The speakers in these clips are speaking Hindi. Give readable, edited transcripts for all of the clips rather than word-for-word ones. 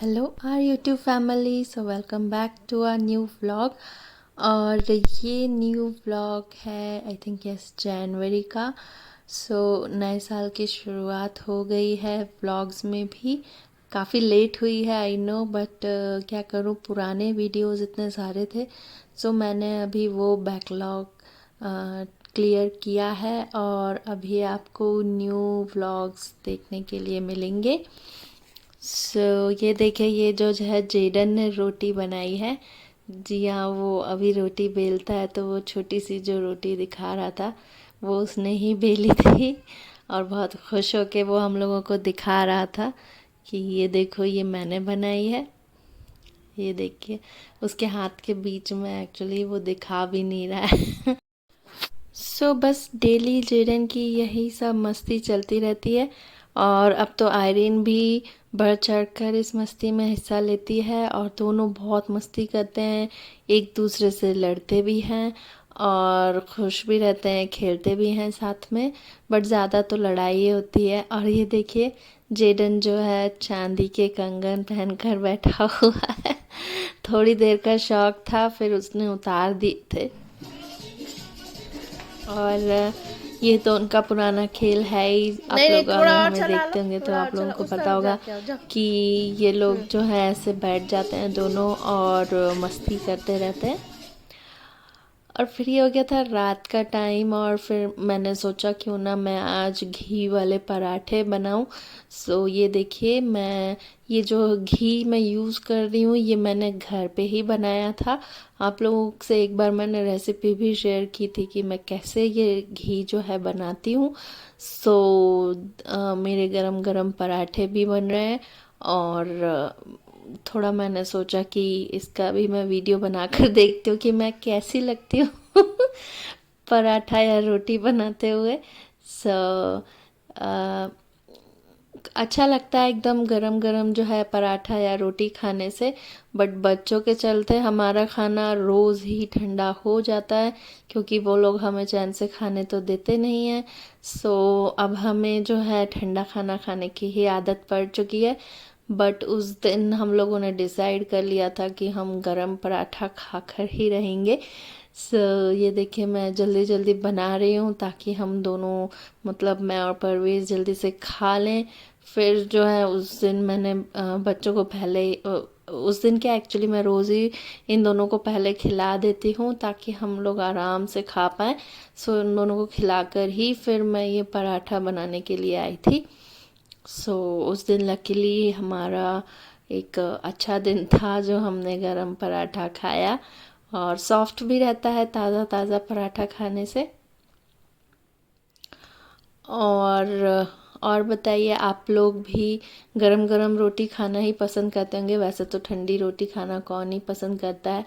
Hello our YouTube family, so welcome back to our new vlog. और ये न्यू व्लॉग है आई थिंक यस जनवरी का। सो नए साल की शुरुआत हो गई है। व्लॉग्स में भी काफ़ी लेट हुई है आई नो, बट क्या करूँ, पुराने वीडियोस इतने सारे थे। सो मैंने अभी वो बैकलॉग क्लियर किया है और अभी आपको न्यू व्लॉग्स देखने के लिए मिलेंगे। ये देखिए, ये जो है जेडन ने रोटी बनाई है। जी हाँ, वो अभी रोटी बेलता है, तो वो छोटी सी जो रोटी दिखा रहा था वो उसने ही बेली थी। और बहुत खुश होके वो हम लोगों को दिखा रहा था कि ये देखो, ये मैंने बनाई है। ये देखिए, उसके हाथ के बीच में एक्चुअली वो दिखा भी नहीं रहा है। बस डेली जेडन की यही सब मस्ती चलती रहती है। और अब तो आयरीन भी बढ़ चढ़ कर इस मस्ती में हिस्सा लेती है और दोनों बहुत मस्ती करते हैं, एक दूसरे से लड़ते भी हैं और खुश भी रहते हैं, खेलते भी हैं साथ में। बट ज़्यादा तो लड़ाई ही होती है। और ये देखिए, जेडन जो है चांदी के कंगन पहनकर बैठा हुआ है। थोड़ी देर का शौक था, फिर उसने उतार दिए थे। और ये तो उनका पुराना खेल है ही। आप लोग अगर हमें देखते होंगे तो आप लोगों को पता होगा कि ये लोग जो है ऐसे बैठ जाते हैं दोनों और मस्ती करते रहते हैं। और फिर ये हो गया था रात का टाइम और फिर मैंने सोचा क्यों ना मैं आज घी वाले पराठे बनाऊं। ये देखिए, मैं ये जो घी मैं यूज़ कर रही हूँ ये मैंने घर पे ही बनाया था। आप लोगों से एक बार मैंने रेसिपी भी शेयर की थी कि मैं कैसे ये घी जो है बनाती हूँ। मेरे गरम गरम पराठे भी बन रहे हैं और थोड़ा मैंने सोचा कि इसका भी मैं वीडियो बनाकर देखती हूँ कि मैं कैसी लगती हूँ पराठा या रोटी बनाते हुए। सो अच्छा लगता है एकदम गरम गरम जो है पराठा या रोटी खाने से। बट बच्चों के चलते हमारा खाना रोज़ ही ठंडा हो जाता है, क्योंकि वो लोग हमें चैन से खाने तो देते नहीं हैं। अब हमें जो है ठंडा खाना खाने की ही आदत पड़ चुकी है। बट उस दिन हम लोगों ने डिसाइड कर लिया था कि हम गरम पराठा खाकर ही रहेंगे। ये देखिए, मैं जल्दी जल्दी बना रही हूँ ताकि हम दोनों, मतलब मैं और परवेज़, जल्दी से खा लें। फिर जो है उस दिन मैंने बच्चों को उस दिन क्या, एक्चुअली मैं रोज़ ही इन दोनों को पहले खिला देती हूँ ताकि हम लोग आराम से खा पाएँ। इन दोनों को खिलाकर ही फिर मैं ये पराठा बनाने के लिए आई थी। उस दिन लकीली हमारा एक अच्छा दिन था जो हमने गरम पराठा खाया। और सॉफ्ट भी रहता है ताज़ा ताज़ा पराठा खाने से। और बताइए, आप लोग भी गरम गरम रोटी खाना ही पसंद करते होंगे। वैसे तो ठंडी रोटी खाना कौन ही पसंद करता है।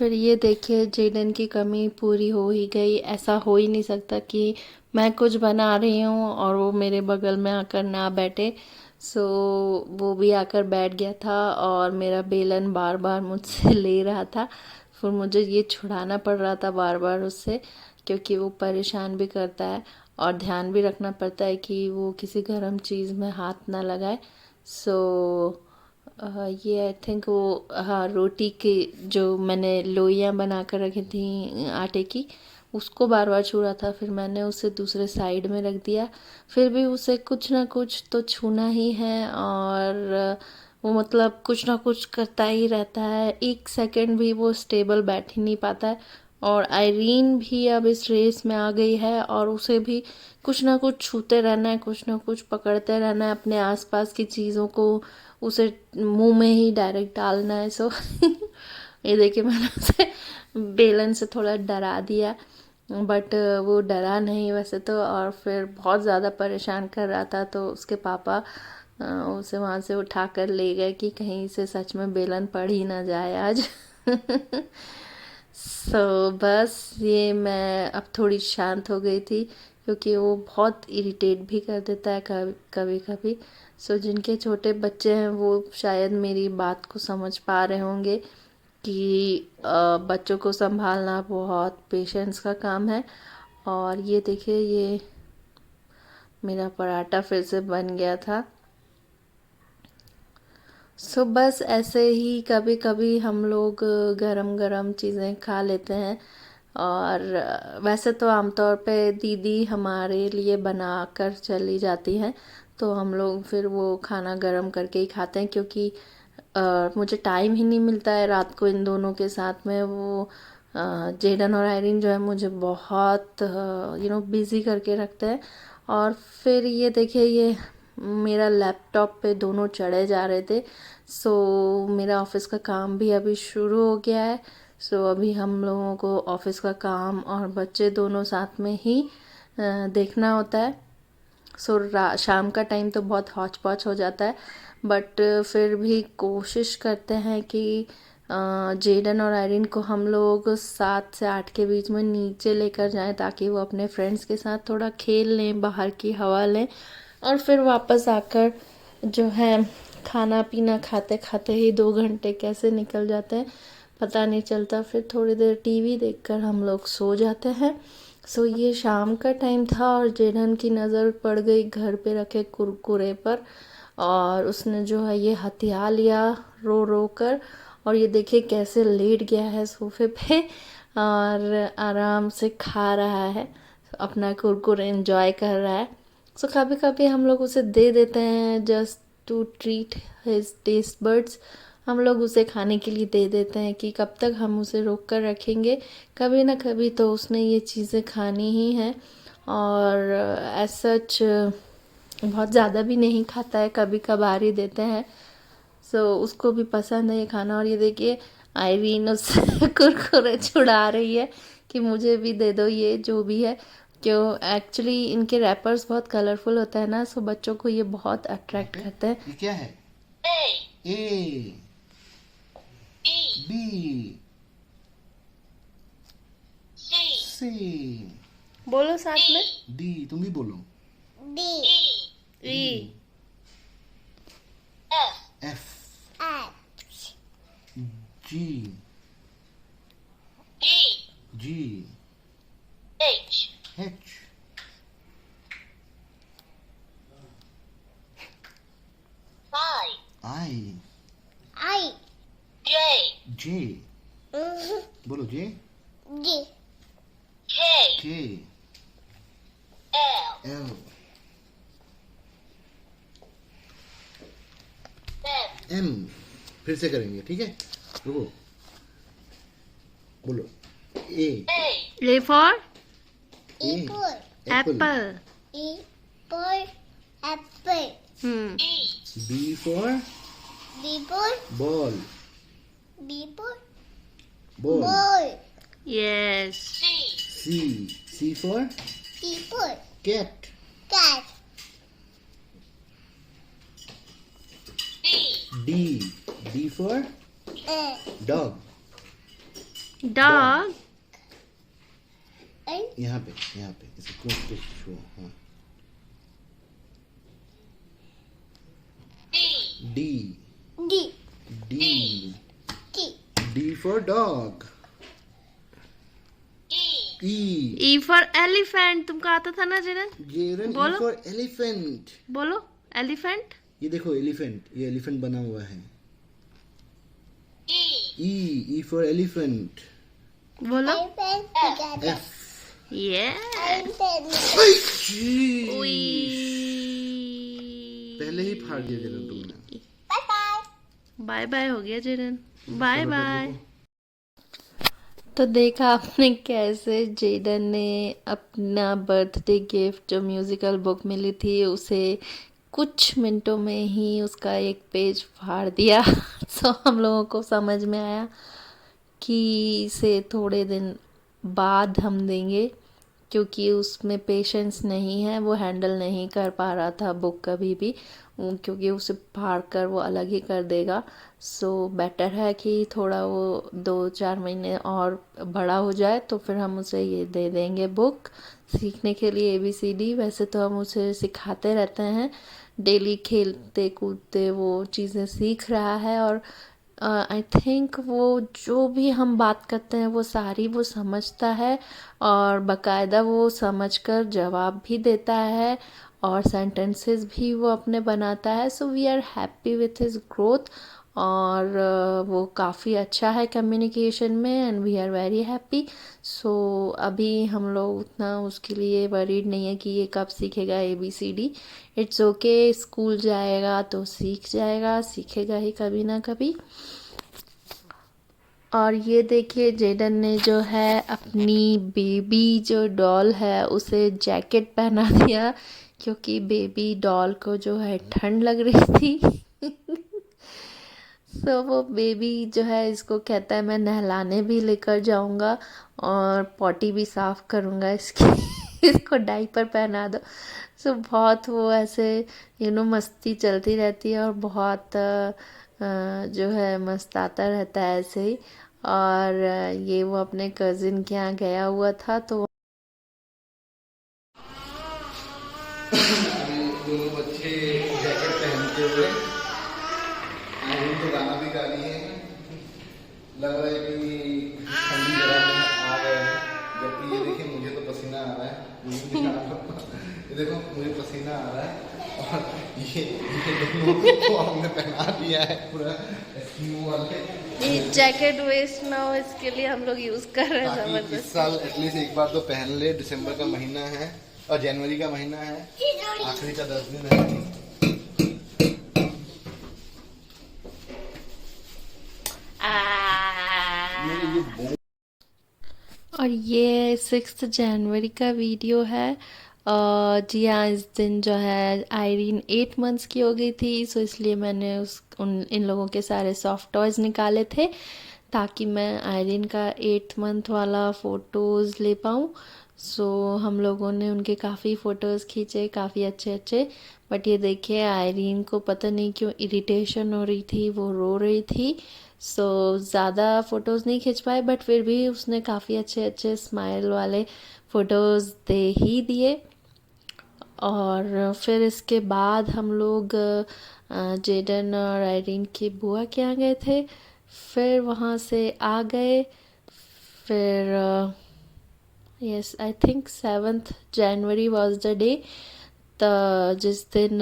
फिर ये देखिए जेडन की कमी पूरी हो ही गई। ऐसा हो ही नहीं सकता कि मैं कुछ बना रही हूँ और वो मेरे बगल में आकर ना बैठे। सो वो भी आकर बैठ गया था और मेरा बेलन बार बार मुझसे ले रहा था। फिर मुझे ये छुड़ाना पड़ रहा था बार बार उससे, क्योंकि वो परेशान भी करता है और ध्यान भी रखना पड़ता है कि वो किसी गर्म चीज़ में हाथ ना लगाए। सो ये आई थिंक वो, हाँ, रोटी की जो मैंने लोइयाँ बना कर रखी थी आटे की, उसको बार बार छू रहा था। फिर मैंने उसे दूसरे साइड में रख दिया। फिर भी उसे कुछ ना कुछ तो छूना ही है और वो मतलब कुछ ना कुछ करता ही रहता है। एक सेकंड भी वो स्टेबल बैठ ही नहीं पाता है। और आयरीन भी अब इस रेस में आ गई है और उसे भी कुछ ना कुछ छूते रहना है, कुछ ना कुछ पकड़ते रहना है, अपने आसपास की चीज़ों को उसे मुंह में ही डायरेक्ट डालना है। सो ये देखिए मैंने उसे बेलन से थोड़ा डरा दिया, बट वो डरा नहीं वैसे तो, और फिर बहुत ज़्यादा परेशान कर रहा था। तो उसके पापा उसे वहाँ से उठा कर ले गए कि कहीं से सच में बेलन पड़ ही ना जाए आज। बस ये मैं अब थोड़ी शांत हो गई थी, क्योंकि वो बहुत इरिटेट भी कर देता है कभी कभी। जिनके छोटे बच्चे हैं वो शायद मेरी बात को समझ पा रहे होंगे कि बच्चों को संभालना बहुत पेशेंस का काम है। और ये देखिए ये मेरा पराठा फिर से बन गया था। बस ऐसे ही कभी कभी हम लोग गरम गरम चीज़ें खा लेते हैं। और वैसे तो आमतौर पे दीदी हमारे लिए बना कर चली जाती हैं, तो हम लोग फिर वो खाना गरम करके ही खाते हैं, क्योंकि मुझे टाइम ही नहीं मिलता है रात को इन दोनों के साथ में। वो जेडन और आयरीन जो है मुझे बहुत बिज़ी करके रखते हैं। और फिर ये देखिए ये मेरा लैपटॉप पे दोनों चढ़े जा रहे थे। मेरा ऑफिस का काम भी अभी शुरू हो गया है। अभी हम लोगों को ऑफिस का काम और बच्चे दोनों साथ में ही देखना होता है। शाम का टाइम तो बहुत हौच पौच हो जाता है, बट फिर भी कोशिश करते हैं कि जेडन और आयरीन को हम लोग 7 से 8 के बीच में नीचे लेकर जाएं, ताकि वो अपने फ्रेंड्स के साथ थोड़ा खेल लें, बाहर की हवा लें, और फिर वापस आकर जो है खाना पीना खाते खाते ही 2 घंटे कैसे निकल जाते हैं पता नहीं चलता। फिर थोड़ी देर टीवी देखकर हम लोग सो जाते हैं। ये शाम का टाइम था और जेडन की नज़र पड़ गई घर पे रखे कुरकुरे पर, और उसने जो है ये हथिया लिया रो रो कर। और ये देखिए कैसे लेट गया है सोफे पे और आराम से खा रहा है, अपना कुरकुरे एंजॉय कर रहा है। कभी कभी हम लोग उसे दे देते हैं just to treat his taste buds. हम लोग उसे खाने के लिए दे देते हैं कि कब तक हम उसे रोक कर रखेंगे, कभी ना कभी तो उसने ये चीज़ें खानी ही हैं। और एज सच बहुत ज़्यादा भी नहीं खाता है, कभी कभार ही देते हैं। उसको भी पसंद है ये खाना। और ये देखिए आयरीन उससे कुरकुरे छुड़ा रही है कि मुझे भी दे दो ये जो भी है। क्यों, एक्चुअली इनके रैपर्स बहुत कलरफुल होता है ना, बच्चों को ये बहुत अट्रैक्ट करते हैं। ये क्या है? A B C. बोलो साथ में। डी, तुम भी बोलो। E F G G H I J. बोलो जे के एल एम। फिर से करेंगे, ठीक है? रुको, बोलो A for apple. B for ball. Ball. Yes. C for cat. D for dog. Dog यहाँ पे इसको छुओ। हाँ, D D. D D. D for dog. E E for elephant. तुमको आता था ना जेरन? जेरन, ई बोलो। For elephant. बोलो एलिफेंट। ये देखो एलिफेंट, ये एलिफेंट बना हुआ है। E for elephant. बोलो Elephant together. एफ ये Elephant. पहले ही फाड़ दिया जेरन तुमने। Bye bye. बाय बाय हो गया जेरन। बाय चलो, बाय। रुको। तो देखा आपने कैसे जेडन ने अपना बर्थडे गिफ्ट जो म्यूजिकल बुक मिली थी उसे कुछ मिनटों में ही उसका एक पेज फाड़ दिया। सो हम लोगों को समझ में आया कि इसे थोड़े दिन बाद हम देंगे, क्योंकि उसमें पेशेंस नहीं है, वो हैंडल नहीं कर पा रहा था बुक कभी भी, क्योंकि उसे फाड़ कर वो अलग ही कर देगा। सो बेटर है कि थोड़ा वो 2-4 महीने और बड़ा हो जाए तो फिर हम उसे ये दे देंगे बुक सीखने के लिए ABCD। वैसे तो हम उसे सिखाते रहते हैं, डेली खेलते कूदते वो चीज़ें सीख रहा है, और आई थिंक वो जो भी हम बात करते हैं वो सारी वो समझता है, और बकायदा वो समझकर जवाब भी देता है और सेंटेंसेस भी वो अपने बनाता है। So we are happy with his growth, और वो काफ़ी अच्छा है कम्युनिकेशन में, and we are very happy. सो अभी हम लोग उतना उसके लिए वरीड नहीं है कि ये कब सीखेगा ABCD। इट्स ओके, स्कूल जाएगा तो सीख जाएगा, सीखेगा ही कभी ना कभी। और ये देखिए जेडन ने जो है अपनी बेबी जो डॉल है उसे जैकेट पहना दिया, क्योंकि बेबी डॉल को जो है ठंड लग रही थी। सो वो बेबी जो है इसको कहता है मैं नहलाने भी लेकर जाऊंगा और पॉटी भी साफ करूंगा इसकी। इसको डायपर पहना दो। सो बहुत वो ऐसे मस्ती चलती रहती है, और बहुत जो है मस्त आता रहता है ऐसे ही। और ये वो अपने कज़िन के यहाँ गया हुआ था, तो दोनों बच्चे जैकेट पहनते हुए आयरन तो गाना भी गा रही है। लग रहा है कि ठंडी जगह में आ गए हैं। जबकि ये देखिए मुझे तो पसीना आ रहा है। ये देखो मुझे पसीना आ रहा है, और ये दोनों को हमने पहना दिया है पूरा स्कीमो वाले। ये जैकेट वेस्ट ना हो इसके लिए हम लोग यूज़ कर रहे हैं ताकि इस ज़बरदस्त। साल एटलीस्ट एक बार तो पहन ले। दिसंबर का महीना है और जनवरी का महीना है, आखिरी का 10 दिन है। और ये 6 जनवरी का वीडियो है। जी हाँ, इस दिन जो है आयरीन 8 मंथ्स की हो गई थी, सो इसलिए मैंने इन लोगों के सारे सॉफ्ट टॉयज़ निकाले थे ताकि मैं आयरीन का 8 मंथ वाला फ़ोटोज़ ले पाऊँ। सो हम लोगों ने उनके काफ़ी फ़ोटोज़ खींचे, काफ़ी अच्छे अच्छे। बट ये देखिए आयरीन को पता नहीं क्यों इरिटेशन हो रही थी, वो रो रही थी। सो ज़्यादा फ़ोटोज़ नहीं खींच पाए, बट फिर भी उसने काफ़ी अच्छे अच्छे स्माइल वाले फ़ोटोज़ दे ही दिए। और फिर इसके बाद हम लोग जेडन और आयरीन की बुआ के यहाँ गए थे, फिर वहाँ से आ गए। फिर yes, I think 7th January was the day, जिस दिन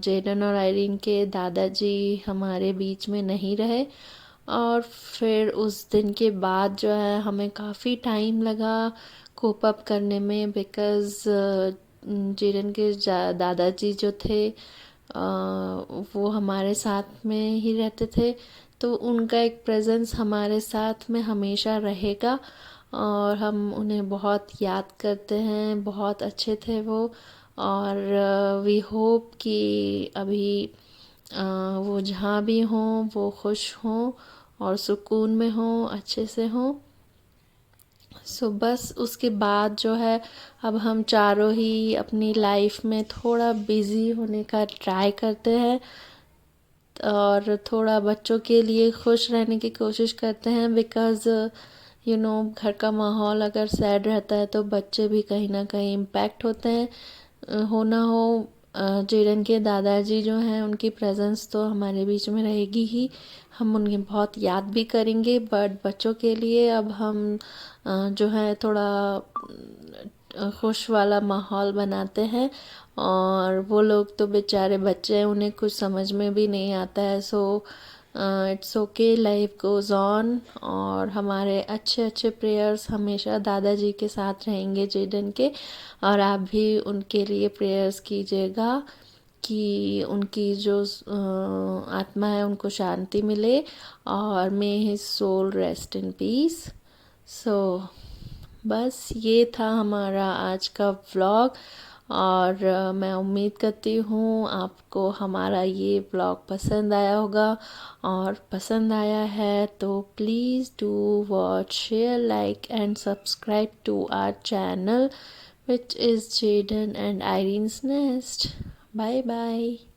जेडन और आयरीन के दादाजी हमारे बीच में नहीं रहे। और फिर उस दिन के बाद जो है हमें काफ़ी टाइम लगा कोप अप करने में, बिकॉज़ जेडन के दादाजी जो थे वो हमारे साथ में ही रहते थे, तो उनका एक प्रेजेंस हमारे साथ में हमेशा रहेगा, और हम उन्हें बहुत याद करते हैं। बहुत अच्छे थे वो, और वी होप कि अभी वो जहाँ भी हों वो खुश हों और सुकून में हों, अच्छे से हों। सो बस उसके बाद जो है अब हम चारों ही अपनी लाइफ में थोड़ा बिज़ी होने का ट्राई करते हैं, और थोड़ा बच्चों के लिए खुश रहने की कोशिश करते हैं, बिकॉज़ घर का माहौल अगर सैड रहता है तो बच्चे भी कहीं ना कहीं इम्पैक्ट होते हैं। हो ना हो जेडन के दादाजी जो हैं उनकी प्रेजेंस तो हमारे बीच में रहेगी ही, हम उनकी बहुत याद भी करेंगे। बट बच्चों के लिए अब हम जो है थोड़ा खुश वाला माहौल बनाते हैं, और वो लोग तो बेचारे बच्चे हैं, उन्हें कुछ समझ में भी नहीं आता है। So it's okay, life goes on. और हमारे अच्छे अच्छे प्रेयर्स हमेशा दादाजी के साथ रहेंगे जेडन के, और आप भी उनके लिए प्रेयर्स कीजिएगा कि उनकी जो आत्मा है उनको शांति मिले, और may his soul rest in peace. So बस ये था हमारा आज का व्लॉग, और मैं उम्मीद करती हूँ आपको हमारा ये व्लॉग पसंद आया होगा, और पसंद आया है तो please do watch, share, like and subscribe to our channel which is Jaden and Irene's Nest. Bye bye.